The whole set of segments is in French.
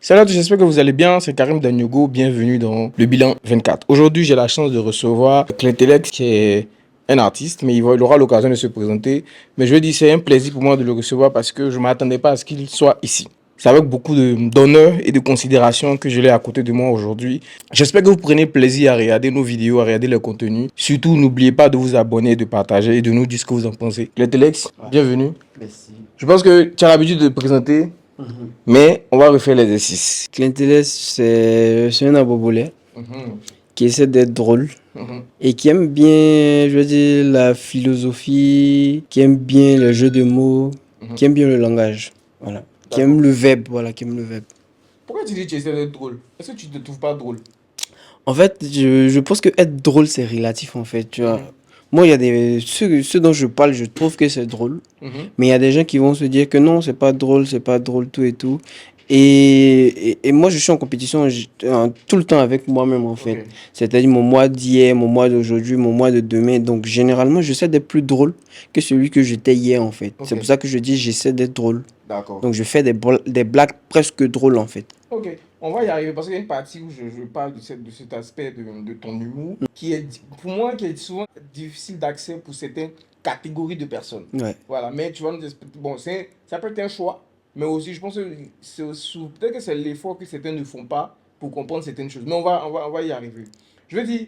Salut à tous, j'espère que vous allez bien, c'est Karim Danyogo, bienvenue dans le bilan 24. Aujourd'hui, j'ai la chance de recevoir Clintellex qui est un artiste, mais il aura l'occasion de se présenter. Mais je veux dire, c'est un plaisir pour moi de le recevoir parce que je ne m'attendais pas à ce qu'il soit ici. C'est avec beaucoup d'honneur et de considération que je l'ai à côté de moi aujourd'hui. J'espère que vous prenez plaisir à regarder nos vidéos, à regarder le contenu. Surtout, n'oubliez pas de vous abonner, de partager et de nous dire ce que vous en pensez. Clintellex, bienvenue. Merci. Je pense que tu as l'habitude de te présenter. Mais on va refaire l'exercice. Clinteles, c'est un abobolais qui essaie d'être drôle et qui aime bien, je veux dire, la philosophie, qui aime bien le jeu de mots, qui aime bien le langage. Voilà. Qui aime le verbe, voilà, qui aime le verbe. Pourquoi tu dis que tu essaies d'être drôle? Est-ce que tu ne te trouves pas drôle? En fait, je pense que être drôle, c'est relatif, en fait, tu vois. Moi, il y a ceux dont je parle, je trouve que c'est drôle. Mais il y a des gens qui vont se dire que non, c'est pas drôle, tout et tout. Et moi, je suis en compétition tout le temps avec moi-même, en fait. Ok. C'est-à-dire mon moi d'hier, mon moi d'aujourd'hui, mon moi de demain. Donc, généralement, j'essaie d'être plus drôle que celui que j'étais hier, en fait. Ok. C'est pour ça que je dis j'essaie d'être drôle. D'accord. Donc, je fais des blagues presque drôles, en fait. Ok, on va y arriver parce qu'il y a une partie où je parle de cet aspect de ton humour qui est, pour moi, qui est souvent difficile d'accès pour certaines catégories de personnes. Ouais. Voilà, mais tu vas nous expliquer. Bon, ça peut être un choix, mais aussi, je pense que peut-être que c'est l'effort que certains ne font pas pour comprendre certaines choses. Mais on va y arriver. Je veux dire,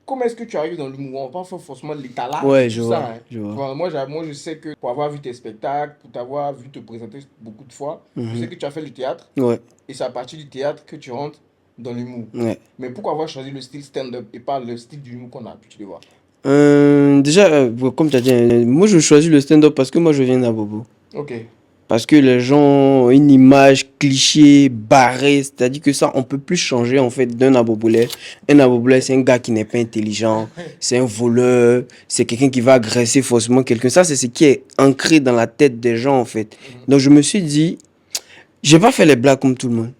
comment est-ce que tu arrives dans l'humour? On va pas faire forcément l'étalage Ouais, de je tout vois, ça. Hein. je vois. Voilà, moi, je sais que pour avoir vu tes spectacles, pour t'avoir vu te présenter beaucoup de fois, je sais que tu as fait du théâtre. Ouais, Et c'est à partir du théâtre que tu rentres dans l'humour. ouais. Mais pourquoi avoir choisi le style stand-up et pas le style d'humour qu'on a l'habitude de voir? Déjà, bon, comme tu as dit, moi je choisis le stand-up parce que moi je viens d'Abobo. Ok. Parce que les gens ont une image cliché, barrée, c'est-à-dire que ça, on peut plus changer en fait d'un abobolais. Un abobolais, c'est un gars qui n'est pas intelligent, c'est un voleur, c'est quelqu'un qui va agresser forcément quelqu'un. Ça, c'est ce qui est ancré dans la tête des gens en fait. Donc je me suis dit, j'ai pas fait les blagues comme tout le monde.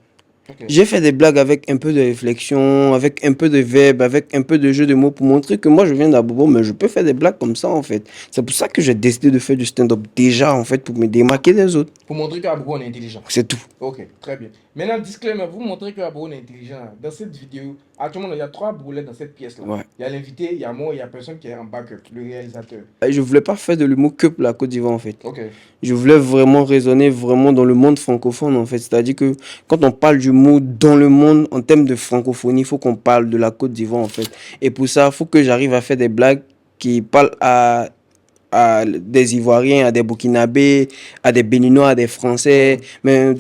Ok. J'ai fait des blagues avec un peu de réflexion, avec un peu de verbe, avec un peu de jeu de mots pour montrer que moi je viens d'Abobo, mais je peux faire des blagues comme ça en fait. C'est pour ça que j'ai décidé de faire du stand-up déjà en fait, pour me démarquer des autres. Pour montrer qu'Abou on est intelligent. C'est tout. Ok, très bien. Maintenant, disclaimer, vous montrez qu'Abou on est intelligent. Dans cette vidéo, actuellement, il y a trois boulets dans cette pièce-là. Ouais. Il y a l'invité, il y a moi, il y a personne qui est en backup, le réalisateur. Et je voulais pas faire de l'humour que pour la Côte d'Ivoire en fait. Ok. Je voulais vraiment raisonner vraiment dans le monde francophone en fait. C'est-à-dire que quand on parle d'humour dans le monde en termes de francophonie, il faut qu'on parle de la Côte d'Ivoire en fait. Et pour ça, il faut que j'arrive à faire des blagues qui parlent à des Ivoiriens, à des Burkinabés, à des Béninois, à des Français. Mais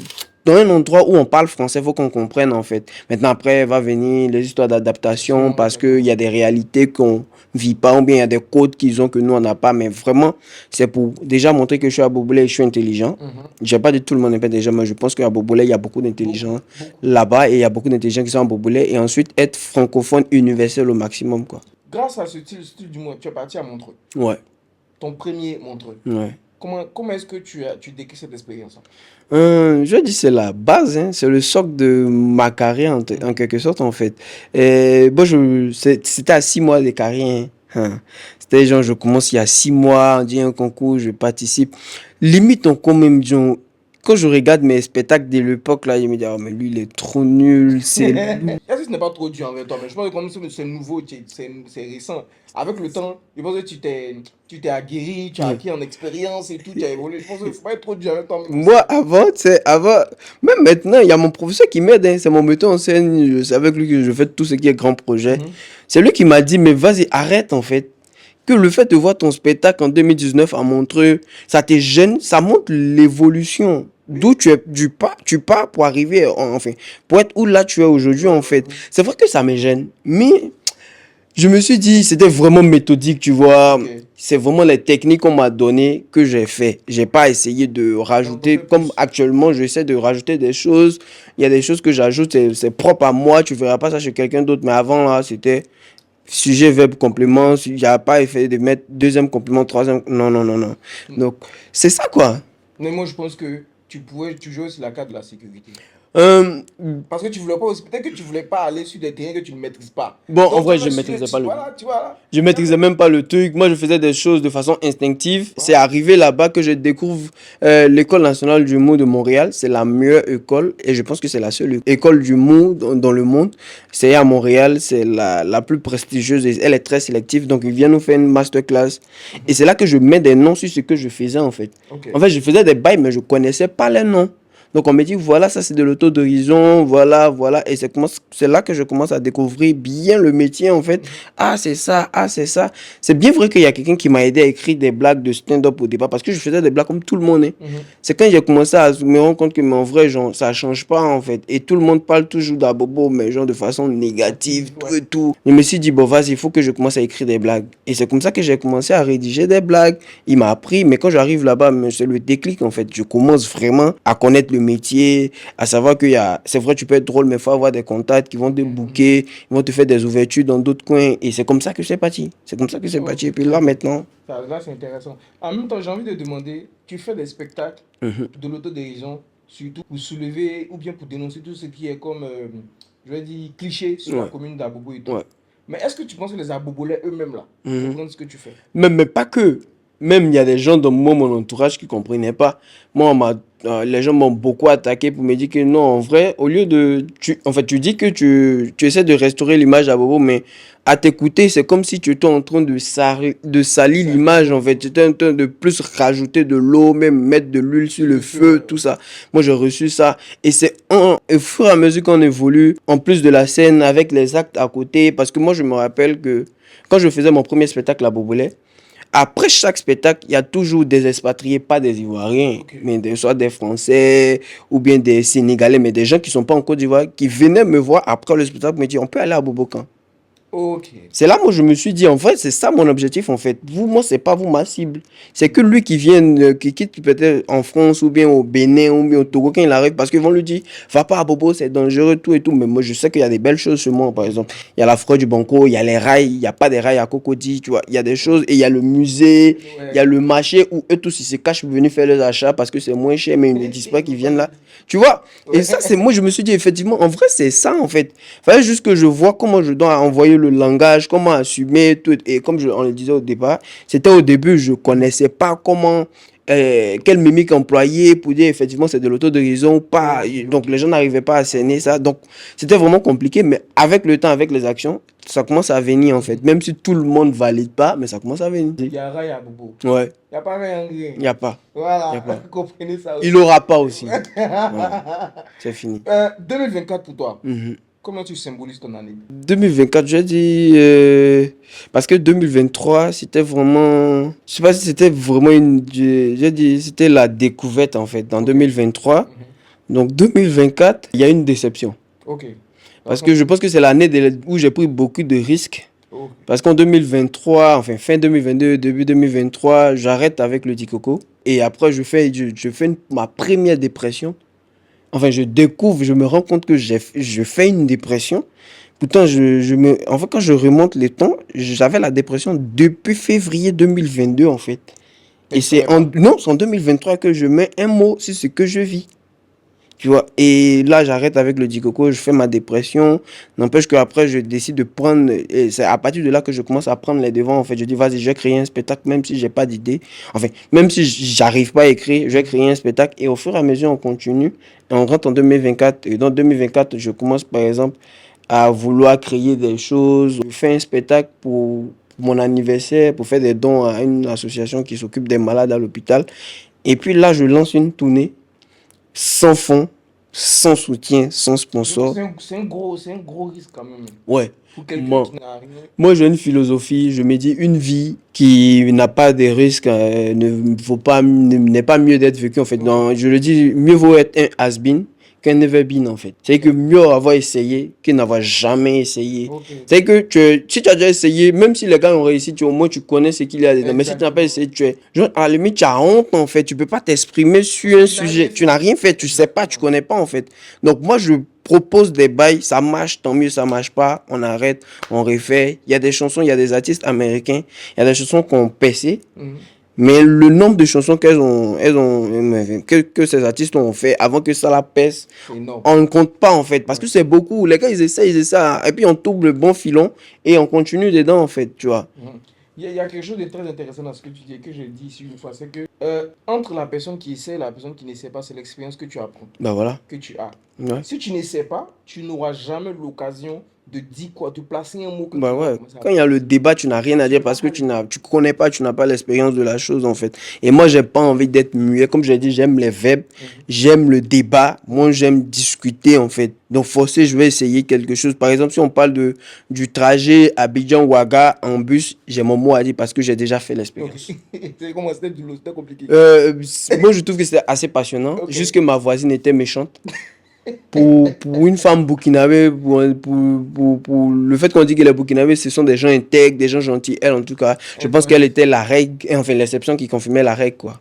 dans un endroit où on parle français, il faut qu'on comprenne en fait. Maintenant, après, va venir les histoires d'adaptation parce qu'il y a des réalités qu'on vit pas, ou bien il y a des codes qu'ils ont que nous, on n'a pas. Mais vraiment, c'est pour déjà montrer que je suis à Bobolé et je suis intelligent. Je n'ai pas dit tout le monde n'est pas intelligent, mais je pense qu'à Bobolé, il y a beaucoup d'intelligents là-bas et il y a beaucoup d'intelligents qui sont à Bobolé. Et ensuite, être francophone universel au maximum, quoi. Grâce à ce style d'humour, tu es parti à Montreux. Ouais, Ton premier Montreux. ouais. Comment est-ce que tu décris cette expérience? Je dis c'est la base, hein, c'est le socle de ma carrière en quelque sorte en fait. Et bon, c'était à 6 mois de carrière. Hein. C'était genre, je commence il y a 6 mois, on dit un concours, je participe. Limite, on quand même, genre, quand je regarde mes spectacles de l'époque, là, je me dis, oh, mais lui, il est trop nul, c'est... Est-ce que ce n'est pas trop dur envers toi? Mais je pense que comme c'est nouveau, c'est récent. Avec le temps, je pense que tu t'es aguerri, tu as acquis en expérience et tout, tu as évolué. Je pense qu'il ne faut pas être trop dur avec toi-même. Moi, avant, tu sais, même maintenant, il y a mon professeur qui m'aide, hein, c'est mon metteur en scène, c'est avec lui que je fais tout ce qui est grand projet. C'est lui qui m'a dit, mais vas-y, arrête en fait. Que le fait de voir ton spectacle en 2019 à Montreux, ça te gêne, ça montre l'évolution. D'où tu pars pour arriver, enfin, pour être où là tu es aujourd'hui en fait. C'est vrai que ça me gêne, mais je me suis dit, c'était vraiment méthodique, tu vois. Ok. C'est vraiment les techniques qu'on m'a données que j'ai fait. J'ai pas essayé de rajouter, faire comme plus. actuellement, j'essaie de rajouter des choses. Il y a des choses que j'ajoute, c'est propre à moi, tu verras pas ça chez quelqu'un d'autre. Mais avant, là, c'était sujet, verbe, complément. Il n'y a pas effet de mettre deuxième complément, troisième. Non, non, non, non. Donc, c'est ça, quoi. Mais moi, je pense que tu joues aussi la carte de la sécurité. Euh, Parce que tu voulais pas aussi, peut-être que tu voulais pas aller sur des terrains que tu ne maîtrises pas. bon, en Donc, vrai, tu je vas ne sur des maîtrisais pas le. voilà, tu vois là. Je maîtrisais même pas le truc. Moi, je faisais des choses de façon instinctive. C'est Voilà. arrivé là-bas que je découvre l'École nationale du mot de Montréal. C'est la meilleure école et je pense que c'est la seule école du mot dans le monde. C'est à Montréal. C'est la plus prestigieuse et elle est très sélective. Donc, ils viennent nous faire une masterclass. Et c'est là que je mets des noms sur ce que je faisais en fait. Ok. En fait, je faisais des bails, mais je connaissais pas les noms. Donc on me dit, voilà, ça c'est de l'auto-dérision, voilà, voilà. Et c'est là que je commence à découvrir bien le métier en fait. Ah, c'est ça, ah, c'est ça. C'est bien vrai qu'il y a quelqu'un qui m'a aidé à écrire des blagues de stand-up au départ parce que je faisais des blagues comme tout le monde, hein. Mhm. C'est quand j'ai commencé à me rendre compte que, mais en vrai, genre, ça change pas en fait. Et tout le monde parle toujours d'Abobo, mais genre de façon négative, tout Ouais. et tout. Je me suis dit, bon, vas-y, il faut que je commence à écrire des blagues. Et c'est comme ça que j'ai commencé à rédiger des blagues. Il m'a appris, mais quand j'arrive là-bas, mais c'est le déclic en fait. Je commence vraiment à connaître le métier, à savoir qu'il y a, c'est vrai, tu peux être drôle, mais il faut avoir des contacts qui vont te booker, ils vont te faire des ouvertures dans d'autres coins. Et c'est comme ça que c'est parti. C'est comme ça que c'est Ok, parti. Et puis là, ok. maintenant. Là, c'est intéressant. En même temps, j'ai envie de demander, tu fais des spectacles Mhm. de l'autodérision, surtout pour soulever ou bien pour dénoncer tout ce qui est comme, je vais dire, cliché sur la Ouais, commune d'Abobo et tout. ouais. Mais est-ce que tu penses que les Abobolais eux-mêmes là Mhm. comprennent ce que tu fais? Même, mais pas que. Même il y a des gens dans mon entourage qui ne comprenaient pas. Moi, les gens m'ont beaucoup attaqué pour me dire que non, en vrai, au lieu de. En fait, tu dis que tu essaies de restaurer l'image à Bobo, mais à t'écouter, c'est comme si tu étais en train de salir Ça dit, l'image. En fait, tu étais en train de plus rajouter de l'eau, même mettre de l'huile sur sur le le feu, feu, tout ça. Moi, j'ai reçu ça. Et c'est au fur et à mesure qu'on évolue, en plus de la scène, avec les actes à côté, parce que moi, je me rappelle que quand je faisais mon premier spectacle à Bobolais, après chaque spectacle, il y a toujours des expatriés, pas des Ivoiriens, Ok. mais soit des Français ou bien des Sénégalais, mais des gens qui ne sont pas en Côte d'Ivoire, qui venaient me voir après le spectacle, me dire, on peut aller à Bobocan. Ok. C'est là, moi, je me suis dit, en fait, c'est ça mon objectif, en fait. Vous, moi, c'est pas vous ma cible. C'est que lui qui vient, qui quitte peut-être en France ou bien au Bénin ou bien au Togo quand il arrive, parce qu'ils vont lui dire, va pas à Bobo, c'est dangereux, tout et tout. Mais moi, je sais qu'il y a des belles choses chez moi, par exemple. Il y a la forêt du Banco, il y a les rails, il n'y a pas des rails à Cocody, tu vois. Il y a des choses, et il y a le musée, il y a Ouais. le marché où eux tous, ils se cachent pour venir faire leurs achats parce que c'est moins cher, mais ils ne disent pas qu'ils viennent là. Tu vois? Et ça, c'est moi, je me suis dit, effectivement, en vrai, c'est ça, en fait. Fallait juste que je vois comment je dois envoyer le langage, comment assumer tout. Et comme on le disait au départ, c'était au début, je connaissais pas comment, quelle mimique employer pour dire effectivement c'est de l'autodérision ou pas. Ok, Donc ok. les gens n'arrivaient pas à cerner ça. Donc c'était vraiment compliqué, mais avec le temps, avec les actions, ça commence à venir en fait. Même si tout le monde valide pas, mais ça commence à venir. Il y a Ray à Bobo. Ouais, Il n'y a pas rien, rien. il n'y a pas. Il y a Voilà, pas. comprenez ça Il aussi. aura pas aussi. Voilà, c'est fini. 2024 pour toi, Mhm. comment tu symbolises ton année? 2024, j'ai dit, parce que 2023, c'était vraiment, je sais pas si c'était vraiment j'ai dit, c'était la découverte en fait, en Ok. 2023. Mhm. Donc 2024, il y a une déception. Ok. Parce Raconte. que je pense que c'est l'année où j'ai pris beaucoup de risques. Ok. Parce qu'en 2023, enfin fin 2022, début 2023, j'arrête avec le Dikoko. Et après, je fais ma première dépression. Enfin, je découvre, je me rends compte que je fais une dépression. Pourtant, en fait, quand je remonte les temps, j'avais la dépression depuis février 2022, en fait. Mais Et tu savais c'est pas. non, c'est en 2023 que je mets un mot sur ce que je vis. Tu vois, et là, j'arrête avec le Dikoko, je fais ma dépression. N'empêche qu'après, je décide de prendre, et c'est à partir de là que je commence à prendre les devants. En fait, je dis, vas-y, je vais créer un spectacle, même si j'ai pas d'idée. Enfin, même si j'arrive pas à écrire, je vais créer un spectacle. Et au fur et à mesure, on continue. Et on rentre en 2024. Et dans 2024, je commence, par exemple, à vouloir créer des choses. Je fais un spectacle pour mon anniversaire, pour faire des dons à une association qui s'occupe des malades à l'hôpital. Et puis là, je lance une tournée sans fonds, sans soutien, sans Du coup, sponsor. c'est un gros risque quand même. Ouais. Pour quelqu'un Moi, qui n'a rien. moi j'ai une philosophie, je me dis une vie qui n'a pas de risques n'est pas mieux d'être vécue en fait. Ok. Je le dis, mieux vaut être un has-been qu'un never been en fait. C'est que mieux avoir essayé que n'avoir jamais essayé. Ok. C'est que si tu as déjà essayé, même si les gars ont réussi, au moins tu connais ce qu'il y a dedans. Mais si tu n'as pas Exactement. essayé, genre, à la limite, tu as honte en fait. Tu peux pas t'exprimer sur un Tu n'as rien sujet. Tu fait. n'as rien fait, tu sais pas, tu Exactement. connais pas en fait. Donc moi, je propose des bails, ça marche, tant mieux, ça marche pas, on arrête, on refait. Il y a des chansons, il y a des artistes américains, il y a des chansons qui ont percé. Mhm. Mais le nombre de chansons que ces artistes ont fait avant que ça la pèse, C'est énorme. on ne compte pas en fait. Parce que c'est beaucoup. Les gars, ils essaient. Et puis on trouve le bon filon et on continue dedans en fait, tu vois. Mhm. Il y a quelque chose de très intéressant dans ce que tu dis et que j'ai dit ici une fois, c'est que entre la personne qui essaie et la personne qui ne sait pas, c'est l'expérience que tu apprends, Bah voilà. que tu as. Ouais. Si tu ne sais pas, tu n'auras jamais l'occasion de dire quoi, de placer un mot que Bah tu vas ouais. commencer à Quand il y a le débat, tu n'as rien à dire parce que tu connais pas, tu n'as pas l'expérience de la chose en fait. Et moi, j'ai pas envie d'être muet. Comme je l'ai dit, j'aime les verbes, j'aime le débat. Moi, j'aime discuter en fait. Donc, forcé, je vais essayer quelque chose. Par exemple, si on parle du trajet Abidjan-Ouaga en bus, j'ai mon mot à dire parce que j'ai déjà fait l'expérience. C'est comment c'était compliqué. Moi, je trouve que c'était assez passionnant. Ok. Juste que ma voisine était méchante. Pour une femme burkinabé, pour le fait qu'on dit que les burkinabés, ce sont des gens intègres, des gens gentils. Elle, en tout cas, je pense qu'elle était la règle, enfin l'exception qui confirmait la règle, quoi.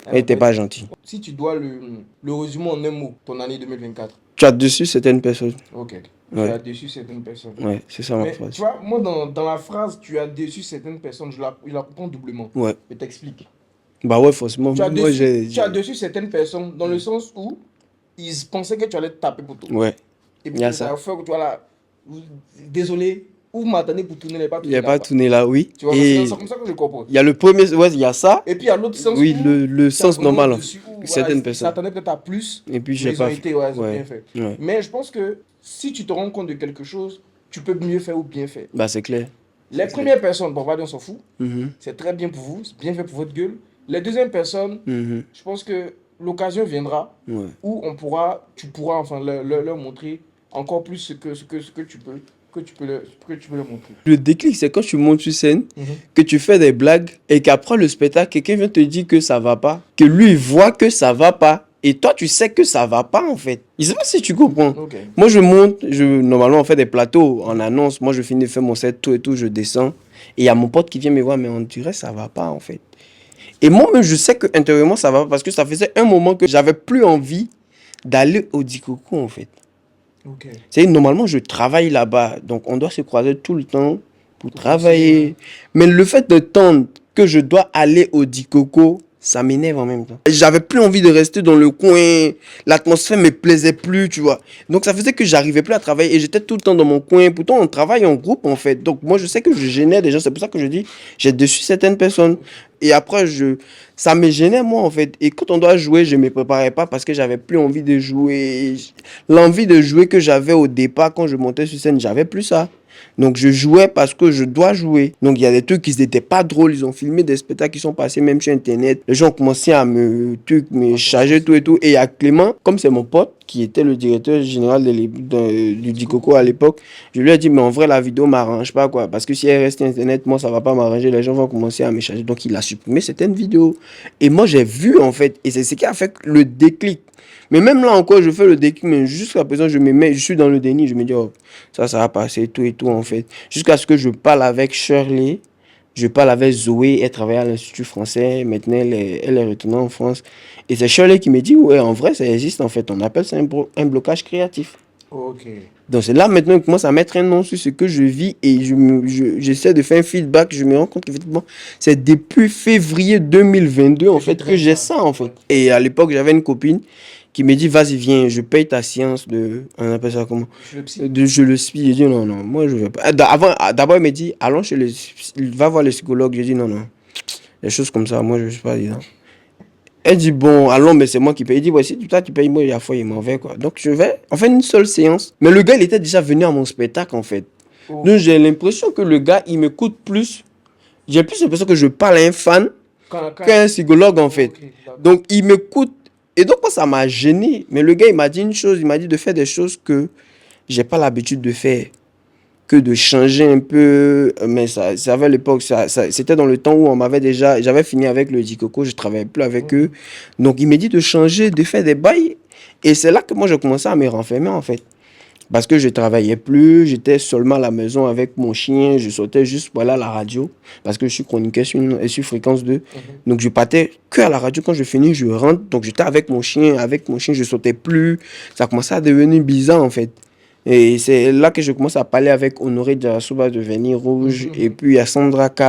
Elle n'était pas gentille. Si tu dois le résumer en un mot, ton année 2024. Tu as dessus certaines personnes. Ok. Tu Ouais. as déçu certaines personnes. Ouais, c'est ça ma Mais phrase. tu vois, moi, dans la phrase, tu as déçu certaines personnes, je la comprends doublement. Ouais. Je t'explique. Bah ouais, forcément. Tu as, Moi, tu as déçu certaines personnes dans le sens où ils pensaient que tu allais te taper pour tout. Ouais. Et Il puis y a ça ça. a fait que tu vois là, désolé, ou m'attendez pour tourner les pas Il n'y a pas tourné là, oui. Tu vois, Et c'est comme ça que je comprends. il y a le premier, ouais, il y a ça. Et puis il y a l'autre sens Oui, où le c'est sens vraiment normal, en dessus, où, fait. voilà, Certaines ils personnes. s'attendaient peut-être à plus, Et puis, mais j'ai ils ont pas été, ouais, ils ont ouais. bien fait. Ouais. Mais je pense que si tu te rends compte de quelque chose, tu peux mieux faire ou bien faire. Bah, c'est clair. Les premières personnes, bon, on va dire, on s'en fout. Mhm. C'est très bien pour vous, c'est bien fait pour votre gueule. Les deuxièmes personnes, Mhm. je pense que l'occasion viendra Ouais. où tu pourras enfin leur montrer encore plus ce que tu peux, que tu peux leur montrer. Le déclic, c'est quand tu montes sur scène, Mhm. que tu fais des blagues et qu'après le spectacle, quelqu'un vient te dire que ça va pas, que lui il voit que ça va pas et toi tu sais que ça va pas en fait. Je sais pas si tu comprends. Ok. Moi je monte, normalement on fait des plateaux, on annonce, moi je finis de faire mon set, tout et tout, je descends et il y a mon pote qui vient me voir mais on dirait ça va pas en fait. Et moi-même je sais que intérieurement ça va pas parce que ça faisait un moment que j'avais plus envie d'aller au Dikoko en fait. Ok. C'est normalement je travaille là-bas, donc on doit se croiser tout le temps pour Pour travailler. Mais le fait de tendre que je dois aller au Dikoko, ça m'énerve en même temps. J'avais plus envie de rester dans le coin, l'atmosphère me plaisait plus, tu vois. Donc ça faisait que j'arrivais plus à travailler et j'étais tout le temps dans mon coin. Pourtant on travaille en groupe en fait. Donc moi je sais que je gênais des gens, c'est pour ça que je dis j'ai déçu certaines personnes. Et après ça me gênait moi en fait. Et quand on doit jouer, je me préparais pas parce que j'avais plus envie de jouer. L'envie de jouer que j'avais au départ quand je montais sur scène, j'avais plus ça. Donc je jouais parce que je dois jouer. Donc il y a des trucs qui n'étaient pas drôles. Ils ont filmé des spectacles qui sont passés même sur internet. Les gens ont commencé à me charger tout et tout. Et il y a Clément, comme c'est mon pote, qui était le directeur général du Dikoko à l'époque, je lui ai dit mais en vrai la vidéo m'arrange pas quoi. Parce que si elle reste sur internet, moi ça va pas m'arranger. Les gens vont commencer à me charger. Donc il a supprimé certaines vidéos. Et moi j'ai vu en fait. Et c'est ce qui a fait le déclic. Mais même là encore, je fais le déclic, mais jusqu'à présent, je suis dans le déni. Je me dis, oh, ça va passer, tout et tout, en fait. Jusqu'à ce que je parle avec Shirley, je parle avec Zoé, elle travaille à l'Institut français, maintenant elle est retournée en France. Et c'est Shirley qui me dit, ouais, en vrai, ça existe, en fait. On appelle ça un blocage créatif. Ok. Donc c'est là maintenant que je commence à mettre un nom sur ce que je vis et j'essaie de faire un feedback. Je me rends compte qu'effectivement, c'est depuis février 2022 en fait que j'ai ça en fait. Et à l'époque, j'avais une copine qui me dit vas-y viens, je paye ta séance on appelle ça comment? Je le suis. J'ai dit non, non, moi je veux pas. D'abord, elle me dit allons va voir le psychologue. J'ai dit non, non, des choses comme ça, moi je suis pas dedans. Elle dit bon, allons, mais c'est moi qui paye. Il dit voici, toi tu payes, moi il y a fois il m'en va quoi. Donc on fait une seule séance. Mais le gars il était déjà venu à mon spectacle en fait. Oh. Donc j'ai l'impression que le gars il m'écoute plus. J'ai plus l'impression que je parle à un fan qu'un psychologue en fait. Okay, donc il m'écoute. Et donc moi ça m'a gêné. Mais le gars il m'a dit une chose, il m'a dit de faire des choses que j'ai pas l'habitude de faire. Que de changer un peu, mais ça avait l'époque, c'était dans le temps où j'avais fini avec le Dikoko, je travaillais plus avec eux, donc il m'a dit de changer, de faire des bails, et c'est là que moi j'ai commencé à me renfermer en fait, parce que je travaillais plus, j'étais seulement à la maison avec mon chien, je sortais juste pour aller à la radio, parce que je suis chroniqueur sur Fréquence 2, donc je partais que à la radio, quand je finis, je rentre, donc j'étais avec mon chien, je sortais plus, ça commençait à devenir bizarre en fait. Et c'est là que je commence à parler avec Honoré Diarasouba de Venir Rouge. Et puis il y a Sandra K.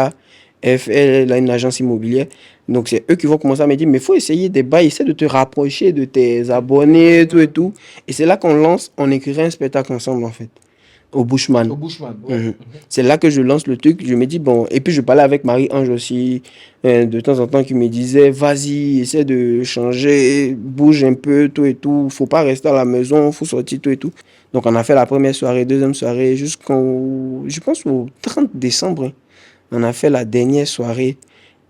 Elle a une agence immobilière. Donc, c'est eux qui vont commencer à me dire, mais il faut essayer des bails, essaie de te rapprocher de tes abonnés, tout et tout. Et c'est là on écrirait un spectacle ensemble, en fait, au Bushman. Au Bushman, ouais. Mhm. C'est là que je lance le truc. Je me dis, bon, et puis je parlais avec Marie-Ange aussi, de temps en temps, qui me disait, vas-y, essaie de changer, bouge un peu, tout et tout. Faut pas rester à la maison, faut sortir, tout et tout. Donc, on a fait la première soirée, deuxième soirée, je pense, au 30 décembre. Hein. On a fait la dernière soirée.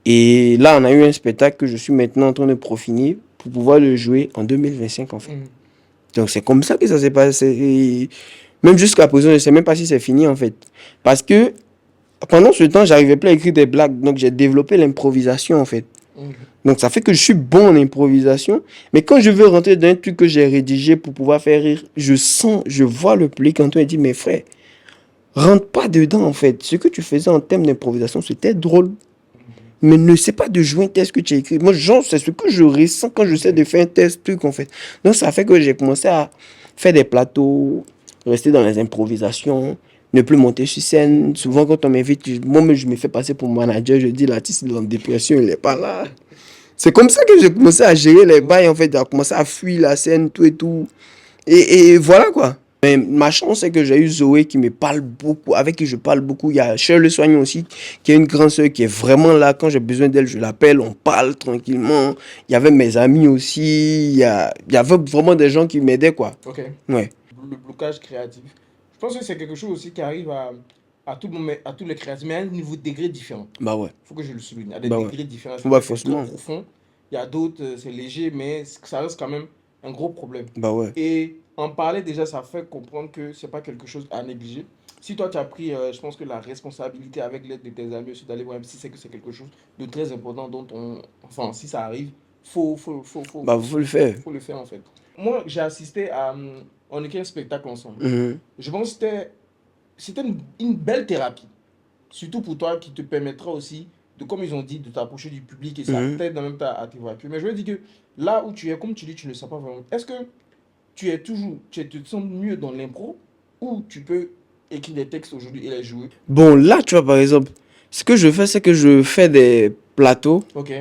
Et là, on a eu un spectacle que je suis maintenant en train de peaufiner pour pouvoir le jouer en 2025, en fait. Donc, c'est comme ça que ça s'est passé. Et même jusqu'à présent, je ne sais même pas si c'est fini, en fait. Parce que pendant ce temps, j'arrivais plus à écrire des blagues. Donc, j'ai développé l'improvisation, en fait. Donc, ça fait que je suis bon en improvisation. Mais quand je veux rentrer dans un truc que j'ai rédigé pour pouvoir faire rire, je vois le public en train de dire, mais frère, rentre pas dedans, en fait. Ce que tu faisais en termes d'improvisation, c'était drôle. Mais ne sais pas de jouer un texte que tu as écrit. Moi, genre, c'est ce que je ressens quand j'essaie de faire un test, truc, en fait. Donc, ça fait que j'ai commencé à faire des plateaux, rester dans les improvisations, ne plus monter sur scène. Souvent, quand on m'invite, moi-même, je me fais passer pour manager. Je dis, l'artiste est en dépression, il n'est pas là. C'est comme ça que j'ai commencé à gérer les bails, en fait. À commencer à fuir la scène, tout et tout. Et voilà, quoi. Mais ma chance, c'est que j'ai eu Zoé qui me parle beaucoup, avec qui je parle beaucoup. Il y a Shirley Soignon aussi, qui est une grande sœur qui est vraiment là. Quand j'ai besoin d'elle, je l'appelle, on parle tranquillement. Il y avait mes amis aussi. Il y avait vraiment des gens qui m'aidaient, quoi. Ok. Ouais. Le blocage créatif. Je pense que c'est quelque chose aussi qui arrive à tout le monde, à tous les créatifs, mais à un niveau de degré différent. Bah ouais. Il faut que je le souligne. À des Bah degrés ouais. différents. Bah C'est très forcément. profond. Il y a d'autres, c'est léger, mais ça reste quand même un gros problème. Bah ouais. Et en parler déjà, ça fait comprendre que c'est pas quelque chose à négliger. Si toi tu as pris, je pense que la responsabilité avec l'aide de tes amis aussi d'aller voir, même si c'est que c'est quelque chose de très important dont on, enfin si ça arrive, Bah faut le faire. faut le faire en fait. Moi j'ai assisté à, on écrit un spectacle ensemble. Mhm. Je pense que c'était une belle thérapie, surtout pour toi qui te permettra aussi de, comme ils ont dit, de t'approcher du public et ça Mhm. t'aide en même temps à t'évacuer. Mais je veux dire que là où tu es, comme tu dis, tu ne le sens pas vraiment. Est-ce que tu te sens mieux dans l'impro ou tu peux écrire des textes aujourd'hui et les jouer? Bon, là, tu vois, par exemple, ce que je fais, c'est que je fais des plateaux Ok,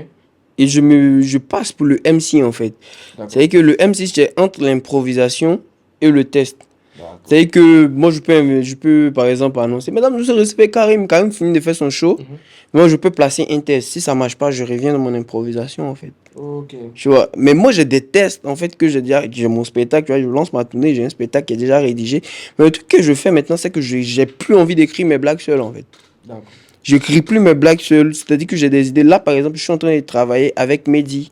et je passe pour le MC, en fait. d'accord. C'est-à-dire que le MC, c'est entre l'improvisation et le test. D'accord. C'est-à-dire que moi, je peux, par exemple, annoncer, Mesdames, je respecte Karim. Karim finit de faire son show. Mhm. Moi, je peux placer un test. Si ça ne marche pas, je reviens dans mon improvisation, en fait. Ok. Tu vois. Mais moi, j'ai des tests, en fait, que j'ai mon spectacle. Tu vois, je lance ma tournée, j'ai un spectacle qui est déjà rédigé. Mais le truc que je fais maintenant, c'est que j'ai plus envie d'écrire mes blagues seul, en fait. D'accord. J'écris plus mes blagues seul. C'est-à-dire que j'ai des idées. Là, par exemple, je suis en train de travailler avec Mehdi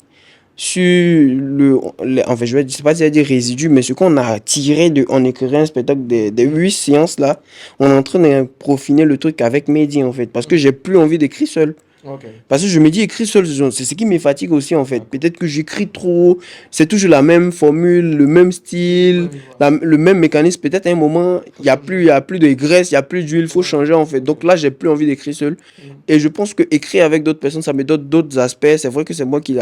sur enfin, je ne sais pas si dire résidu, mais ce qu'on a tiré en écrivant un spectacle des 8 séances là, on est en train de profiner le truc avec Mehdi en fait, parce que j'ai plus envie d'écrire seul. Ok. Parce que je me dis, écrire seul, c'est ce qui me fatigue aussi en fait. Peut-être que j'écris trop, c'est toujours la même formule, le même style, le même mécanisme. Peut-être à un moment, il y a plus de graisse, il n'y a plus d'huile, il faut changer en fait. Donc là, j'ai plus envie d'écrire seul. Et je pense que écrire avec d'autres personnes, ça me donne d'autres aspects. C'est vrai que c'est moi qui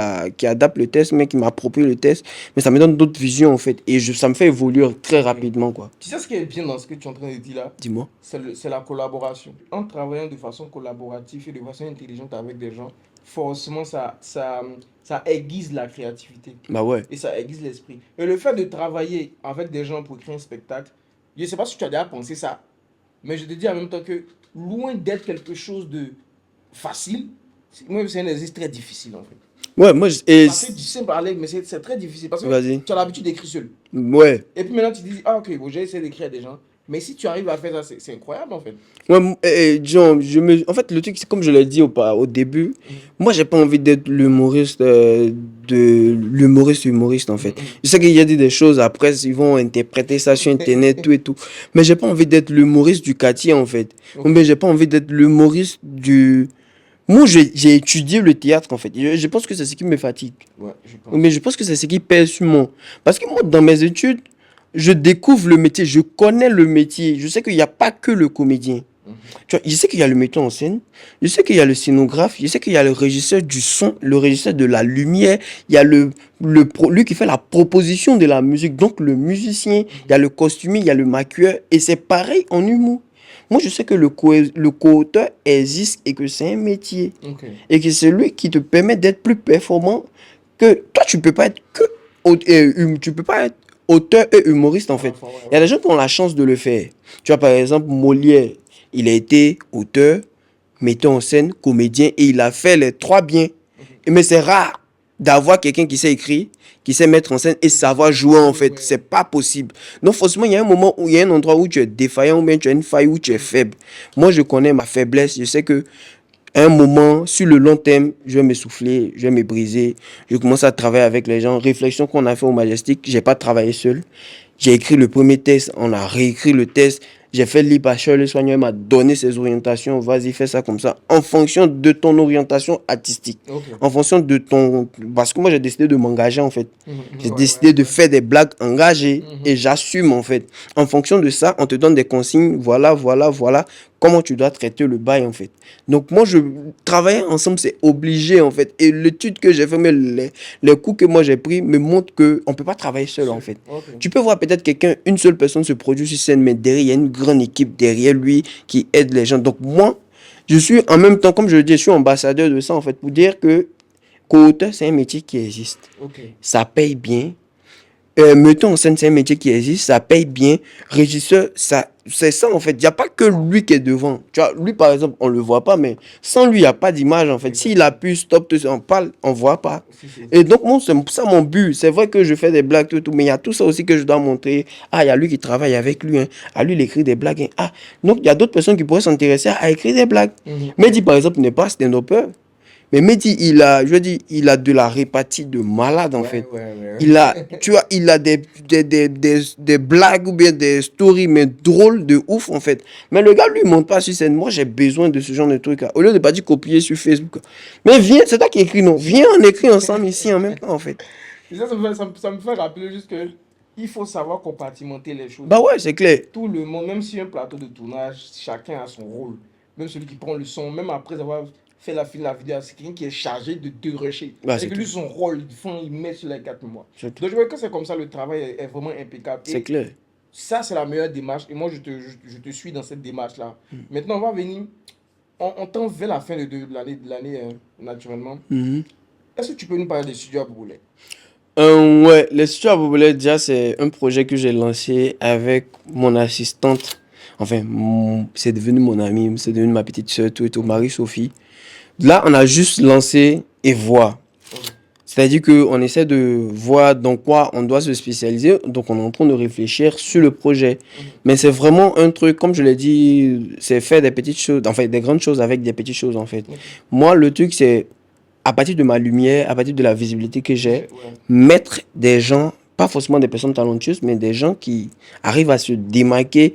adapte le test, mais qui m'approprie le test. Mais ça me donne d'autres visions en fait. Et ça me fait évoluer très rapidement quoi. Tu sais ce qui est bien dans ce que tu es en train de dire là? Dis-moi. C'est la collaboration. En travaillant de façon collaborative et de façon intelligente avec des gens, forcément ça aiguise la créativité Bah ouais. et ça aiguise l'esprit. Et le fait de travailler avec des gens pour créer un spectacle, je ne sais pas si tu as déjà pensé ça, mais je te dis en même temps que loin d'être quelque chose de facile, moi c'est un exercice très difficile en fait. Ouais, Ça fait du simple à l'aise, mais c'est très difficile parce que Vas-y. tu as l'habitude d'écrire seul. Ouais. Et puis maintenant tu te dis, ah ok, bon, j'ai essayé d'écrire à des gens, mais si tu arrives à faire ça, c'est incroyable en fait. Ouais, John, en fait, le truc, c'est comme je l'ai dit au début, moi, j'ai pas envie d'être l'humoriste humoriste, en fait. Je sais qu'il y a des choses, après, ils vont interpréter ça sur Internet, tout et tout. Mais j'ai pas envie d'être l'humoriste du quartier, en fait. Ok. Mais j'ai pas envie d'être l'humoriste du... Moi, j'ai étudié le théâtre, en fait. Je pense que c'est ce qui me fatigue. Ouais, je pense. Mais je pense que c'est ce qui pèse sur moi. Parce que moi, dans mes études, je découvre le métier, je connais le métier. Je sais qu'il n'y a pas que le comédien. Tu vois, je sais qu'il y a le metteur en scène, je sais qu'il y a le scénographe, je sais qu'il y a le régisseur du son, le régisseur de la lumière, il y a lui qui fait la proposition de la musique, donc le musicien, il y a le costumier, il y a le maquilleur, et c'est pareil en humour. Moi, je sais que le co-auteur existe et que c'est un métier. Ok. Et que c'est lui qui te permet d'être plus performant que toi, tu peux pas être tu peux pas être auteur et humoriste en fait. Enfin, ouais, Il y a ouais. des gens qui ont la chance de le faire. Tu vois, par exemple, Molière, il a été auteur, metteur en scène, comédien et il a fait les trois bien. Mais c'est rare d'avoir quelqu'un qui sait écrire, qui sait mettre en scène et savoir jouer en fait. Ouais. C'est pas possible. Donc forcément, il y a un moment où il y a un endroit où tu es défaillant ou bien tu as une faille où tu es faible. Moi, je connais ma faiblesse. Je sais que à un moment, sur le long terme, je vais m'essouffler, je vais me briser. Je commence à travailler avec les gens. Réflexion qu'on a fait au Majestic, j'ai pas travaillé seul. J'ai écrit le premier test, on a réécrit le test. J'ai fait l'hypacheur, le soigneur m'a donné ses orientations. Vas-y, fais ça comme ça. En fonction de ton orientation artistique. Ok. En fonction de ton... Parce que moi, j'ai décidé de m'engager, en fait. J'ai Ouais, décidé ouais, de ouais. faire des blagues engagées et j'assume, en fait. En fonction de ça, on te donne des consignes. Voilà, voilà, voilà. Comment tu dois traiter le bail, en fait. Donc, moi, travailler ensemble, c'est obligé, en fait. Et l'étude que j'ai fait, mais les coups que moi j'ai pris me montrent qu'on ne peut pas travailler seul, en fait. Ok. Tu peux voir peut-être quelqu'un, une seule personne se produit sur scène, mais derrière, il y a une grande équipe derrière lui qui aide les gens. Donc, moi, je suis en même temps, comme je le dis, je suis ambassadeur de ça, en fait, pour dire que co-auteur, c'est un métier qui existe. Ok. Ça paye bien. Metteur en scène, c'est un métier qui existe, ça paye bien. Régisseur, c'est ça en fait. Il n'y a pas que lui qui est devant. Tu vois, lui par exemple, on ne le voit pas, mais sans lui, il n'y a pas d'image en fait. S'il appuie stop, on parle, on ne voit pas. Et donc, moi, c'est ça mon but. C'est vrai que je fais des blagues, tout, mais il y a tout ça aussi que je dois montrer. Ah, il y a lui qui travaille avec lui. Hein. Ah, lui, il écrit des blagues. Hein. Ah, donc il y a d'autres personnes qui pourraient s'intéresser à écrire des blagues. Mehdi, par exemple, n'est pas stand-upper. Mais Mehdi, il a de la répartie de malade en fait. Ouais. Il a, tu vois, il a des blagues ou bien des stories, mais drôles de ouf en fait. Mais le gars, lui, il monte pas sur scène. Moi, j'ai besoin de ce genre de trucs. Au lieu de pas dire copier sur Facebook. Mais viens, c'est toi qui écris, non? Viens, on écrit ensemble ici en même temps en fait. Et ça me fait rappeler juste que il faut savoir compartimenter les choses. Bah ouais, c'est clair. Tout le monde, même si un plateau de tournage, chacun a son rôle. Même celui qui prend le son, même après avoir fait la vidéo, c'est quelqu'un qui est chargé de te rusher. Bah, Et c'est que lui, clair. son rôle, il met sur les 4 mois. C'est Donc je vois que c'est comme ça, le travail est vraiment impeccable. C'est Et clair. ça, c'est la meilleure démarche. Et moi, je te suis dans cette démarche-là. Maintenant, on va venir, on tend vers la fin de l'année naturellement. Mhm. Est-ce que tu peux nous parler des studios à Boulay? Ouais, les studios à Bobolé, déjà, c'est un projet que j'ai lancé avec mon assistante. Enfin, c'est devenu mon amie, c'est devenu ma petite soeur, tout et tout, Marie-Sophie. Là, on a juste lancé et voir. C'est-à-dire qu'on essaie de voir dans quoi on doit se spécialiser. Donc, on est en train de réfléchir sur le projet. Mais c'est vraiment un truc, comme je l'ai dit, c'est faire des petites choses, enfin, des grandes choses avec des petites choses, en fait. Moi, le truc, c'est à partir de ma lumière, à partir de la visibilité que j'ai, mettre des gens, pas forcément des personnes talentueuses, mais des gens qui arrivent à se démarquer.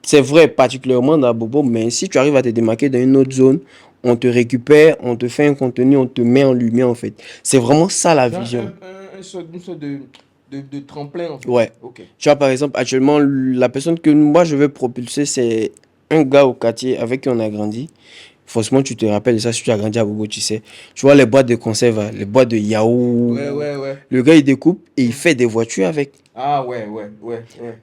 C'est vrai, particulièrement dans Bobo, mais si tu arrives à te démarquer dans une autre zone, on te récupère, on te fait un contenu, on te met en lumière, en fait. C'est vraiment ça la vision. Une sorte de tremplin en fait. Ouais. Ok. Tu vois, par exemple, actuellement, la personne que moi je veux propulser, c'est un gars au quartier avec qui on a grandi. Forcément, tu te rappelles de ça si tu as grandi à Bobo, tu sais. Tu vois les boîtes de conserve, hein, les boîtes de yaourt. Ouais. Le gars, il découpe et il fait des voitures avec. Ah ouais.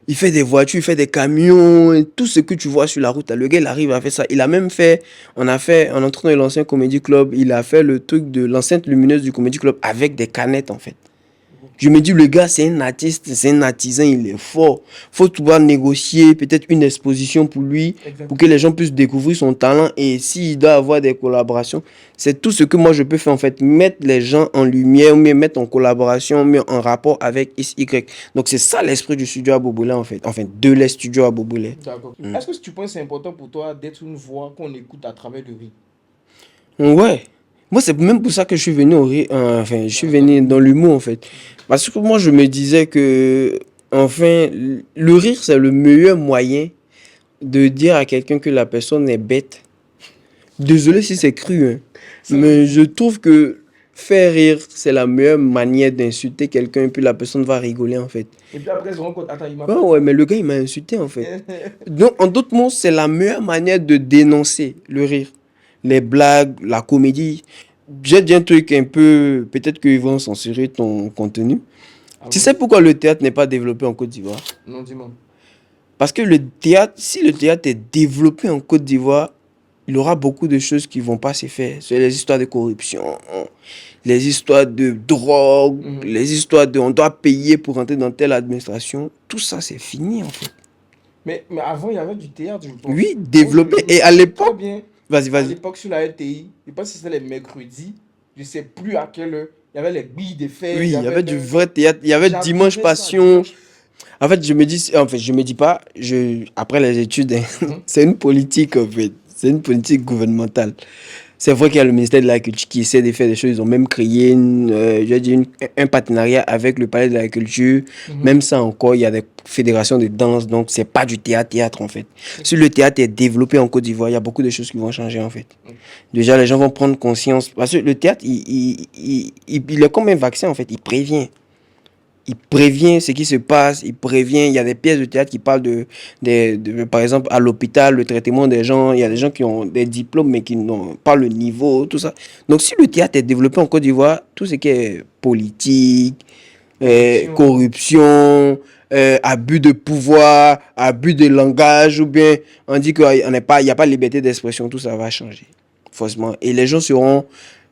Il fait des voitures, il fait des camions, et tout ce que tu vois sur la route. Là, le gars, il arrive à faire ça. Il a même fait, on est en train de lancer un comédie club. Il a fait le truc de l'enceinte lumineuse du comédie club avec des canettes, en fait. Je me dis, le gars, c'est un artiste, c'est un artisan, il est fort. Faut pouvoir négocier peut-être une exposition pour lui, pour que les gens puissent découvrir son talent. Et s'il doit avoir des collaborations, c'est tout ce que moi je peux faire en fait. Mettre les gens en lumière, mais mettre en collaboration, mais en rapport avec XY. Donc c'est ça l'esprit du studio à Boboulé en fait. Enfin, de les studios à Boboulé. D'accord. Est-ce que tu penses que c'est important pour toi d'être une voix qu'on écoute à travers le rire? Ouais. Moi, c'est même pour ça que je suis venu enfin, je suis venu dans l'humour en fait. Parce que moi, je me disais que, enfin, le rire, c'est le meilleur moyen de dire à quelqu'un que la personne est bête. Désolé si c'est cru, hein, mais je trouve que faire rire, c'est la meilleure manière d'insulter quelqu'un et puis la personne va rigoler en fait. Et puis après, ils se rendent compte, attends, il m'a Ouais, ouais, mais le gars, il m'a insulté en fait. Donc, en d'autres mots, c'est la meilleure manière de dénoncer le rire. Les blagues, la comédie. J'ai dit un truc un peu, peut-être qu'ils vont censurer ton contenu. Ah Tu bon? sais pourquoi le théâtre n'est pas développé en Côte d'Ivoire? Non, dis-moi. Parce que le théâtre, si le théâtre est développé en Côte d'Ivoire, il y aura beaucoup de choses qui vont pas se faire. C'est les histoires de corruption, les histoires de drogue, les histoires de on doit payer pour entrer dans telle administration. Tout ça, c'est fini en fait. Mais avant, il y avait du théâtre, je pense. Oui, développé. Moi, Et à très l'époque, bien. vas-y, À vas-y. l'époque, sur la LTI, je pense que c'était les mercredis. Je sais plus à quelle heure. Il y avait les billes de fer. Oui, il y avait avait du vrai théâtre. Il y avait Dimanche J'adorais ça, Passion. dimanche. En fait, je me dis pas, après les études, hein, Mhm. c'est une politique en fait. C'est une politique gouvernementale. C'est vrai qu'il y a le ministère de la Culture qui essaie de faire des choses. Ils ont même créé un partenariat avec le Palais de la Culture. Même ça encore, il y a des fédérations de danse. Donc, c'est pas du théâtre en fait. Si le théâtre est développé en Côte d'Ivoire, il y a beaucoup de choses qui vont changer en fait. Déjà, les gens vont prendre conscience. Parce que le théâtre, il est comme un vaccin en fait. Il prévient. Il prévient ce qui se passe, il prévient, il y a des pièces de théâtre qui parlent par exemple, à l'hôpital, le traitement des gens, il y a des gens qui ont des diplômes mais qui n'ont pas le niveau, tout ça. Donc si le théâtre est développé en Côte d'Ivoire, tout ce qui est politique, corruption, abus de pouvoir, abus de langage, ou bien on dit qu'il n'y a pas de liberté d'expression, tout ça va changer, forcément. Et les gens seront,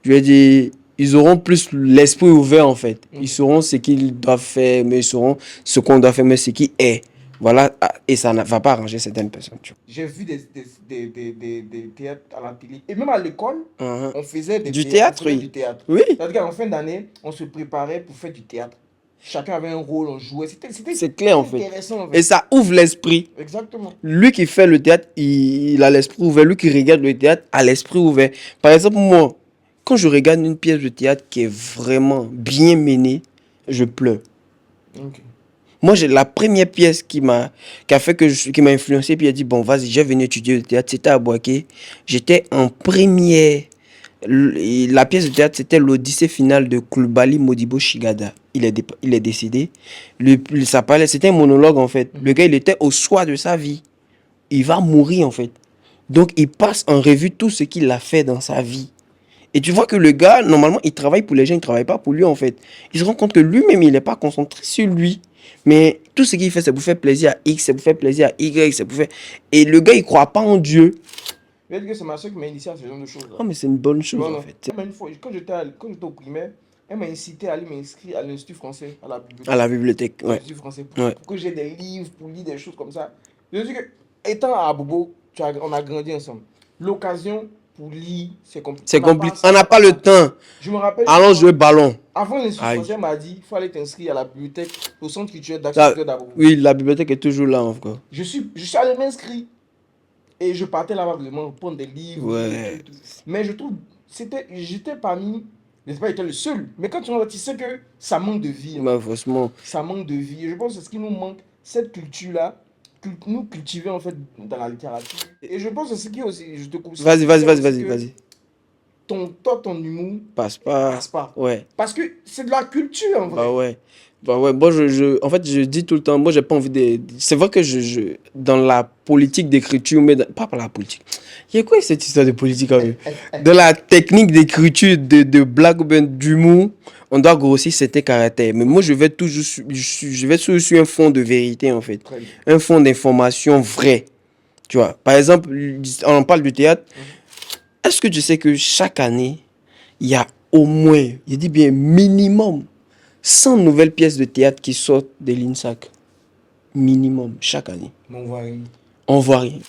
je vais dire, ils auront plus l'esprit ouvert en fait. Ils sauront ce qu'ils doivent faire, mais ils sauront ce qu'on doit faire, mais ce qui est. Voilà, et ça ne va pas arranger certaines personnes. J'ai vu des théâtres à la télé. Et même à l'école, on faisait Du théâtre, on faisait oui. du théâtre. Oui. C'est-à-dire qu'en fin d'année, on se préparait pour faire du théâtre. Chacun avait un rôle, on jouait. C'est clair en fait. Intéressant, en fait. Et ça ouvre l'esprit. Exactement. Lui qui fait le théâtre, il a l'esprit ouvert. Lui qui regarde le théâtre a l'esprit ouvert. Par exemple, moi, quand je regarde une pièce de théâtre qui est vraiment bien menée, je pleure. Ok. Moi, j'ai la première pièce qui m'a influencé, puis il a dit, bon, vas-y, j'ai venu étudier le théâtre, c'était à Boaké. J'étais en première. La pièce de théâtre, c'était l'Odyssée finale de Koulibaly Modibo Shigada. Il est décédé. C'était un monologue, en fait. Le gars, il était au soir de sa vie. Il va mourir, en fait. Donc, il passe en revue tout ce qu'il a fait dans sa vie. Et tu vois que le gars, normalement, il travaille pour les gens, il ne travaille pas pour lui, en fait. Il se rend compte que lui-même, il n'est pas concentré sur lui. Mais tout ce qu'il fait, c'est pour faire plaisir à X, c'est pour faire plaisir à Y, c'est pour faire... Et le gars, il ne croit pas en Dieu. Je vais dire que c'est ma soeur qui m'a initié à ce genre de choses. Oh, mais c'est une bonne chose, Non, en non. fait. Même une fois, quand j'étais au primaire, elle m'a incité à aller m'inscrire à l'Institut français, à la bibliothèque. À la bibliothèque, ouais. L'Institut français, pour Ouais. que j'ai des livres, pour lire des choses comme ça. Je dis que, étant à Abobo, on a grandi ensemble. L'occasion pour lire, c'est compliqué. C'est compliqué. On n'a pas le temps. Je me rappelle. Allons jouer ballon. Avant l'Institut Aïe. français, elle m'a dit il faut aller t'inscrire à la bibliothèque, au centre culturel Ça- d'action d'Abobo. oui, la bibliothèque est toujours là, encore. Je suis allé m'inscrire. Et je partais là-bas vraiment prendre des livres. Ouais. Tout. Mais je trouve, j'étais parmi, je sais pas, j'étais le seul. Mais quand tu regardes, tu sais que ça manque de vie. Bah, franchement. Ça manque de vie. Et je pense que c'est ce qui nous manque, cette culture-là, nous cultiver en fait dans la littérature. Et je pense que c'est ce qui aussi, je te coupe. Vas-y. Ton humour Passe pas. passe pas. Ouais. Parce que c'est de la culture en vrai. Bah ouais. Moi, en fait, je dis tout le temps, moi, j'ai pas envie de... C'est vrai que dans la politique d'écriture, mais pas par la politique. Il y a quoi cette histoire de politique avec dans la technique d'écriture de blague ou bien d'humour, on doit grossir certains caractères. Mais moi, je vais toujours sur un fond de vérité, en fait. Très bien. Un fond d'information vrai. Tu vois, par exemple, on parle du théâtre. Est-ce que tu sais que chaque année, il y a au moins, je dis bien minimum, 100 nouvelles pièces de théâtre qui sortent de l'INSAC. Minimum, chaque année. Mais on voit rien. On voit rien.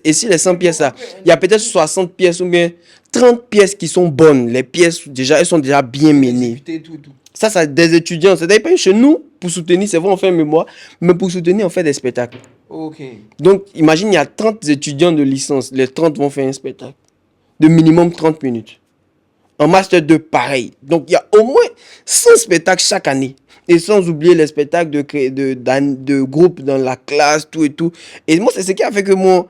Et si les 100 pièces là, il y a peut-être 60 pièces ou bien 30 pièces qui sont bonnes. Les pièces, déjà, elles sont déjà bien menées. Et tout. Ça, des étudiants. C'est-à-dire pas chez nous, pour soutenir, c'est vrai, on fait un mémoire, mais pour soutenir, on fait des spectacles. Ok. Donc, imagine, il y a 30 étudiants de licence. Les 30 vont faire un spectacle de minimum 30 minutes. En master 2, pareil. Donc, il y a au moins 100 spectacles chaque année. Et sans oublier les spectacles de groupe dans la classe, tout et tout. Et moi, c'est ce qui a fait que moi,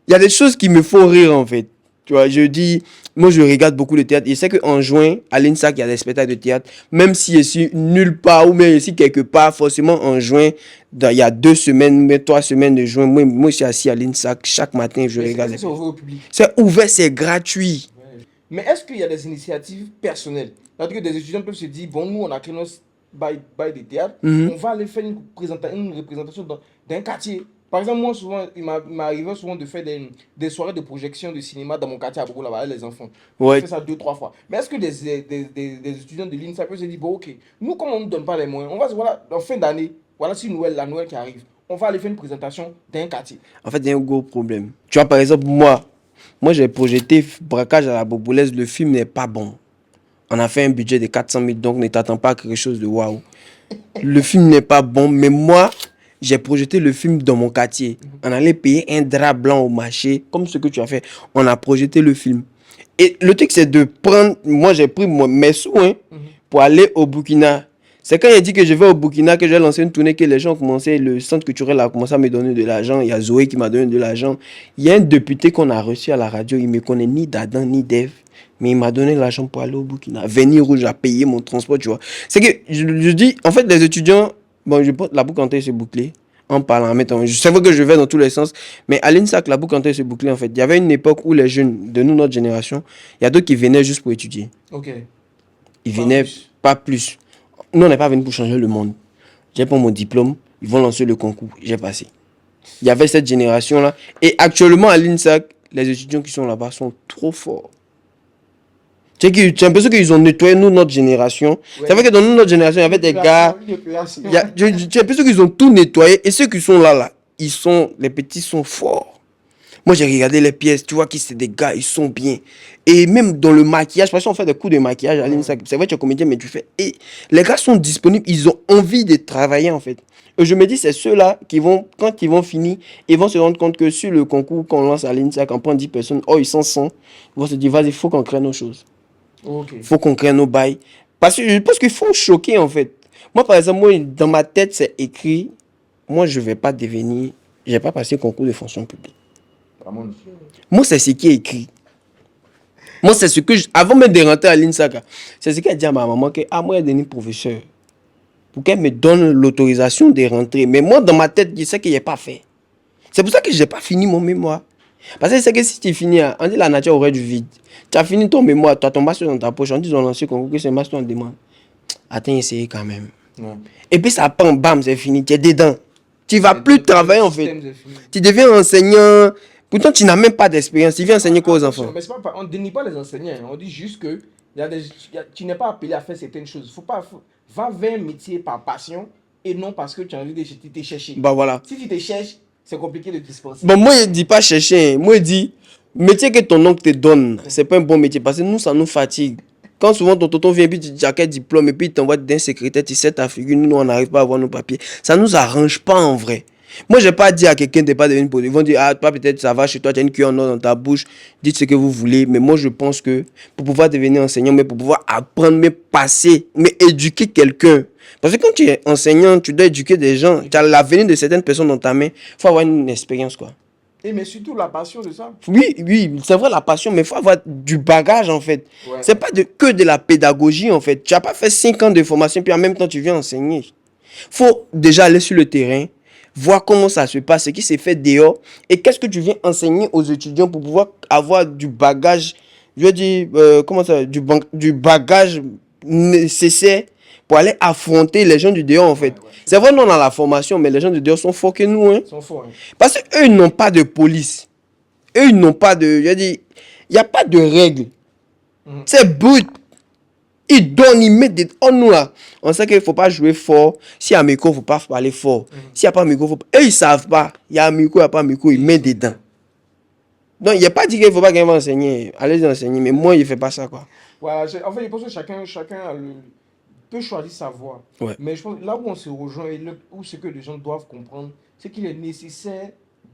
il y a des choses qui me font rire, en fait. Tu vois, je dis, moi, je regarde beaucoup de théâtre. Je sais qu'en juin, à l'INSAC, il y a des spectacles de théâtre. Même si je suis nulle part ou même ici quelque part, forcément, en juin, il y a 2 semaines, mais 3 semaines de juin, moi, je suis assis à l'INSAC. Chaque matin, je regarde. C'est ouvert au public. C'est ouvert, c'est gratuit. Ouais. Mais est-ce qu'il y a des initiatives personnelles? C'est-à-dire que des étudiants peuvent se dire, bon, nous, on a créé notre bail de théâtre, on va aller faire une représentation d'un quartier. Par exemple, moi, souvent, m'arrivait souvent de faire des soirées de projection de cinéma dans mon quartier à Bourg, là-bas, avec les enfants. J'ai fait Ouais. ça 2, 3 fois. Mais est-ce que des étudiants de l'INSA peuvent se dire, bon, ok, nous, comme on ne nous donne pas les moyens, on va, voilà, en fin d'année, voilà, c'est Noël, la Noël qui arrive, on va aller faire une présentation d'un quartier. En fait, il y a un gros problème. Tu vois, par exemple, moi j'ai projeté Braquage à la Bobolaise. Le film n'est pas bon. On a fait un budget de 400 000, donc ne t'attends pas à quelque chose de waouh. Le film n'est pas bon, mais moi, j'ai projeté le film dans mon quartier. On allait payer un drap blanc au marché, comme ce que tu as fait. On a projeté le film. Et le truc, c'est de prendre. Moi, j'ai pris mes sous hein, Mhm. pour aller au Burkina. C'est quand il a dit que je vais au Burkina que j'ai lancé une tournée que les gens ont commencé, le centre culturel a commencé à me donner de l'argent. Il y a Zoé qui m'a donné de l'argent. Il y a un député qu'on a reçu à la radio, il ne me connaît ni d'Adam ni d'Eve. Mais il m'a donné l'argent pour aller au Burkina. Venir Rouge a payé mon transport, tu vois. C'est que je dis, en fait, les étudiants, bon, je pense la boucle en s'est bouclée en parlant, en mettant. C'est vrai que je vais dans tous les sens, mais à l'INSAC, la boucle en s'est bouclée, en fait. Il y avait une époque où les jeunes de nous, notre génération, il y a d'autres qui venaient juste pour étudier. Ok, Ils pas venaient plus. pas plus. Nous, on n'est pas venus pour changer le monde. J'ai pas mon diplôme, ils vont lancer le concours. J'ai passé. Il y avait cette génération-là. Et actuellement, à l'INSAC, les étudiants qui sont là-bas sont trop forts. Tu sais, j'ai l'impression qu'ils ont nettoyé nous, notre génération. C'est vrai Ouais. que dans nous, notre génération, il y avait des gars. Une épilation. J'ai l'impression qu'ils ont tout nettoyé. Et ceux qui sont là, les petits sont forts. Moi, j'ai regardé les pièces, tu vois, qui c'est des gars, ils sont bien. Et même dans le maquillage, parce qu'on fait des cours de maquillage à l'INSA. C'est vrai, tu es comédien, mais tu fais. Et les gars sont disponibles, ils ont envie de travailler, en fait. Et je me dis, c'est ceux-là qui vont, quand ils vont finir, ils vont se rendre compte que sur le concours qu'on lance à l'INSA, qu'on prend 10 personnes, oh, ils sont 100. Ils vont se dire, vas-y, il faut qu'on crée nos choses. Ok. Il faut qu'on crée nos bails. Parce que je pense qu'il faut choquer, en fait. Moi, par exemple, moi, dans ma tête, c'est écrit, moi, je ne vais pas devenir, je n'ai pas passé le concours de fonction publique. Vraiment. Moi, c'est ce qui est écrit. Moi, c'est ce que avant même de rentrer à l'INSAC, c'est ce qu'elle dit à ma maman que ah, moi, elle est devenue professeur. Pour qu'elle me donne l'autorisation de rentrer. Mais moi, dans ma tête, je sais qu'il n'est pas fait. C'est pour ça que je n'ai pas fini mon mémoire. Parce que c'est que si tu finis, on dit la nature aurait du vide. Tu as fini ton mémoire, tu as ton master dans ta poche, on dit ils ont lancé concours que c'est master en demande. Attends, essayer quand même. Ouais. Et puis ça prend, bam, c'est fini, tu es dedans. Tu ne vas plus travailler en fait. Le système, c'est fini. Tu deviens enseignant. Pourtant, tu n'as même pas d'expérience. Tu viens enseigner quoi aux Attention, enfants? mais c'est on ne dénie pas les enseignants. Hein. On dit juste que tu n'es pas appelé à faire certaines choses. Va vers un métier par passion et non parce que tu as envie de te chercher. Bah voilà. Si tu te cherches, c'est compliqué de te dispenser. Bon, moi, je dis pas chercher. Hein. Moi, je dis, métier que ton oncle te donne, c'est pas un bon métier parce que nous, ça nous fatigue. Quand souvent ton tonton vient et puis tu dis, quel diplôme et puis il t'envoie d'un secrétaire, tu sais ta figure, nous, on n'arrive pas à avoir nos papiers. Ça nous arrange pas en vrai. Moi, je n'ai pas dit à quelqu'un de ne pas devenir policier. Ils vont dire, ah, toi, peut-être ça va chez toi, tu as une cuillère en or dans ta bouche, dites ce que vous voulez. Mais moi, je pense que pour pouvoir devenir enseignant, mais pour pouvoir apprendre, mais passer, mais éduquer quelqu'un. Parce que quand tu es enseignant, tu dois éduquer des gens. Tu as l'avenir de certaines personnes dans ta main. Il faut avoir une expérience, quoi. Et mais surtout la passion de ça. Oui, oui, c'est vrai la passion, mais il faut avoir du bagage, en fait. Ouais. C'est pas que de la pédagogie, en fait. Tu n'as pas fait 5 ans de formation, puis en même temps, tu viens enseigner. Il faut déjà aller sur le terrain, voir comment ça se passe, ce qui s'est fait dehors, et qu'est-ce que tu viens enseigner aux étudiants pour pouvoir avoir du bagage, je veux dire, comment ça, du bagage nécessaire pour aller affronter les gens du dehors, en fait. Ouais. C'est vrai, nous, on a la formation, mais les gens du dehors sont forts que nous, hein. Ils sont forts. Hein. Parce qu'eux, ils n'ont pas de police. Eux, ils n'ont pas de, je veux dire, il n'y a pas de règles. C'est brut. Ils donnent, ils mettent des... Oh, nous là, on sait qu'il ne faut pas jouer fort. S'il y a un micro, il ne faut pas parler fort. S'il n'y a pas de micro, il faut pas... Eux, ils ne savent pas. Il y a un micro, il n'y a pas de micro, ils mettent dedans. Donc, il n'y a pas dit qu'il ne faut pas quelqu'un enseigner. Allez enseigner, mais moi, il ne fait pas ça, quoi. Voilà, en fait, je pense que chacun peut choisir sa voie. Ouais. Mais je pense que là où on se rejoint et où ce que les gens doivent comprendre, c'est qu'il est nécessaire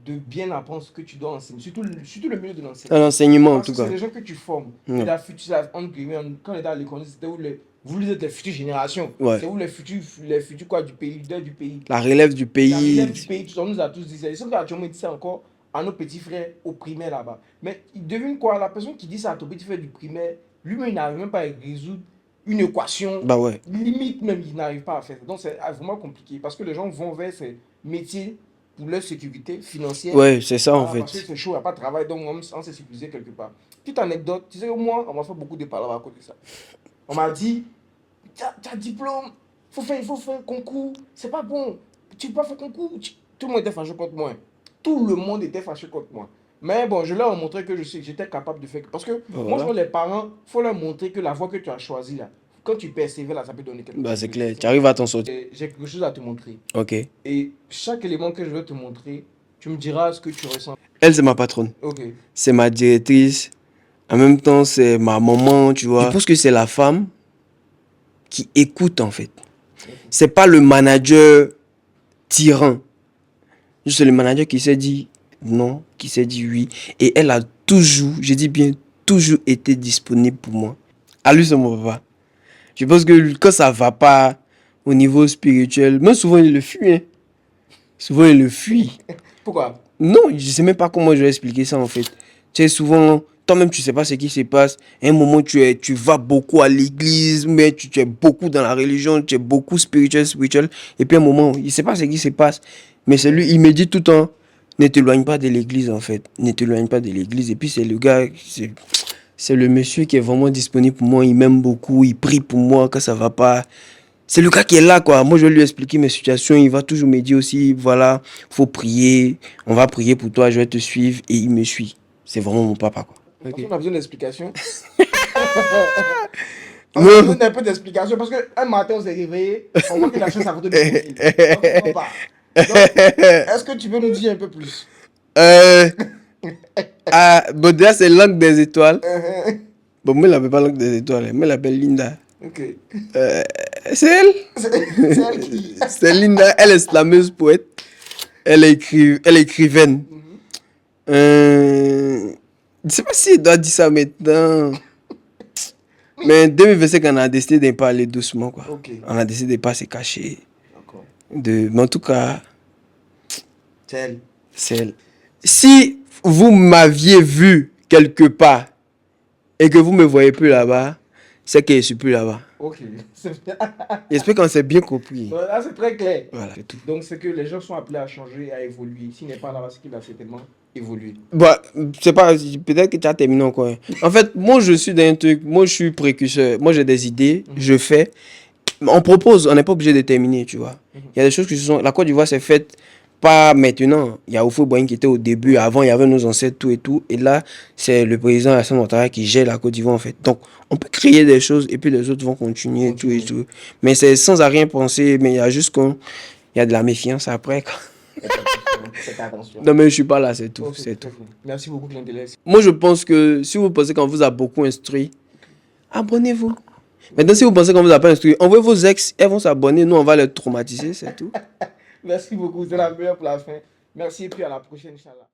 de bien apprendre ce que tu dois enseigner. Surtout le milieu de l'enseignement. L'enseignement, en Parce tout que cas. c'est les gens que tu formes. Ouais. Et la future, entre guillemets, quand on était à l'école, c'était où vous êtes les futures générations. Ouais. C'est où les futurs quoi, du pays, leaders du pays. La relève du pays. La relève du pays, on nous a tous dit ça. Et ça, actuellement, dit ça encore à nos petits frères au primaire là-bas. Mais il devine quoi? La personne qui dit ça à ton petit frère du primaire, lui-même, il n'arrive même pas à résoudre une équation. Bah ouais. Limite même, il n'arrive pas à faire ça. Donc c'est vraiment compliqué parce que les gens vont vers ces métiers pour leur sécurité financière. Ouais, c'est ça, en Voilà, parce que fait. c'est chaud, il n'y a pas de travail, donc on s'est sécurisé quelque part. Petite anecdote, tu sais, moi, on m'a fait beaucoup de palabres à cause de ça. On m'a dit, tu as diplôme, il faut faire un concours, c'est pas bon. Tu peux pas faire concours, tout le monde était fâché contre moi. Tout le monde était fâché contre moi. Mais bon, je leur ai montré que j'étais capable de faire. Parce que moi, je Voilà. vois les parents, il faut leur montrer que la voie que tu as choisie là, quand tu persévères là, ça peut donner quelque Bah, chose. c'est clair. Tu arrives à t'en sortir. J'ai quelque chose à te montrer. Ok. Et chaque élément que je vais te montrer, tu me diras ce que tu ressens. Elle, c'est ma patronne. Ok. C'est ma directrice. En même temps, c'est ma maman, tu vois. Je pense que c'est la femme qui écoute, en fait. C'est pas le manager tyran. C'est le manager qui s'est dit non, qui s'est dit oui. Et elle a toujours, je dis bien, toujours été disponible pour moi. À lui, c'est mon papa. Je pense que quand ça va pas au niveau spirituel, même souvent il le fuit. Hein. Souvent il le fuit. Pourquoi? Non, je sais même pas comment je vais expliquer ça en fait. Tu sais, souvent, toi-même tu sais pas ce qui se passe. À un moment, tu vas beaucoup à l'église, mais tu es beaucoup dans la religion, tu es beaucoup spirituel. Et puis à un moment, il sait pas ce qui se passe. Mais c'est lui, il me dit tout le temps, ne t'éloigne pas de l'église en fait. Ne t'éloigne pas de l'église. Et puis c'est le gars, c'est le monsieur qui est vraiment disponible pour moi. Il m'aime beaucoup, il prie pour moi quand ça va pas. C'est le gars qui est là, quoi. Moi, je vais lui expliquer mes situations. Il va toujours me dire aussi, voilà, faut prier. On va prier pour toi, je vais te suivre. Et il me suit. C'est vraiment mon papa, quoi. Parce qu'on a besoin d'explications. Non. On a besoin d'un peu d'explications parce qu'un matin, on s'est réveillé, on voit qu'il a fait sa photo de profil. On ne comprend pas. Donc, est-ce que tu peux nous dire un peu plus? Bon, déjà, c'est Langue des étoiles. Bon, moi, je l'appelle pas Langue des étoiles. Moi, je l'appelle Linda. Ok. C'est elle. C'est elle qui. C'est Linda. Elle est slameuse poète. Elle est écrivaine. Je ne sais pas si elle doit dire ça maintenant. Mais en 2025, on a décidé de parler doucement, quoi. Ok. On a décidé de ne pas se cacher. D'accord. Mais en tout cas, C'est elle. c'est elle. Si vous m'aviez vu quelque part et que vous ne me voyez plus là-bas, c'est que je ne suis plus là-bas. Ok. J'espère qu'on s'est bien compris. Là, c'est très clair. Voilà, c'est tout. Donc, c'est que les gens sont appelés à changer, à évoluer. S'il n'est pas là, c'est qu'il a certainement évolué. Bah, c'est pas, peut-être que tu as terminé encore. En fait, moi, je suis dans un truc, moi, je suis précurseur. Moi, j'ai des idées, je fais. On propose, on n'est pas obligé de terminer, tu vois. Il y a des choses qui se sont. La Côte d'Ivoire s'est faite pas maintenant. Il y a Oufo Boigny qui était au début. Avant, il y avait nos ancêtres, tout et tout. Et là, c'est le président Alassane Ouattara qui gère la Côte d'Ivoire, en fait. Donc, on peut créer des choses et puis les autres vont continuer, tout et tout. Mais c'est sans à rien penser. Mais il y a juste il y a de la méfiance après, quoi. Faites attention. Non, mais je suis pas là, c'est tout. Ok, C'est tout. Merci beaucoup, Clin d'œil. Moi, je pense que si vous pensez qu'on vous a beaucoup instruit, abonnez-vous. Maintenant, si vous pensez qu'on vous a pas instruit, envoyez vos ex, elles vont s'abonner, nous, on va les traumatiser, c'est tout. Merci beaucoup, c'est la meilleure pour la fin. Merci et puis à la prochaine, Inch'Allah.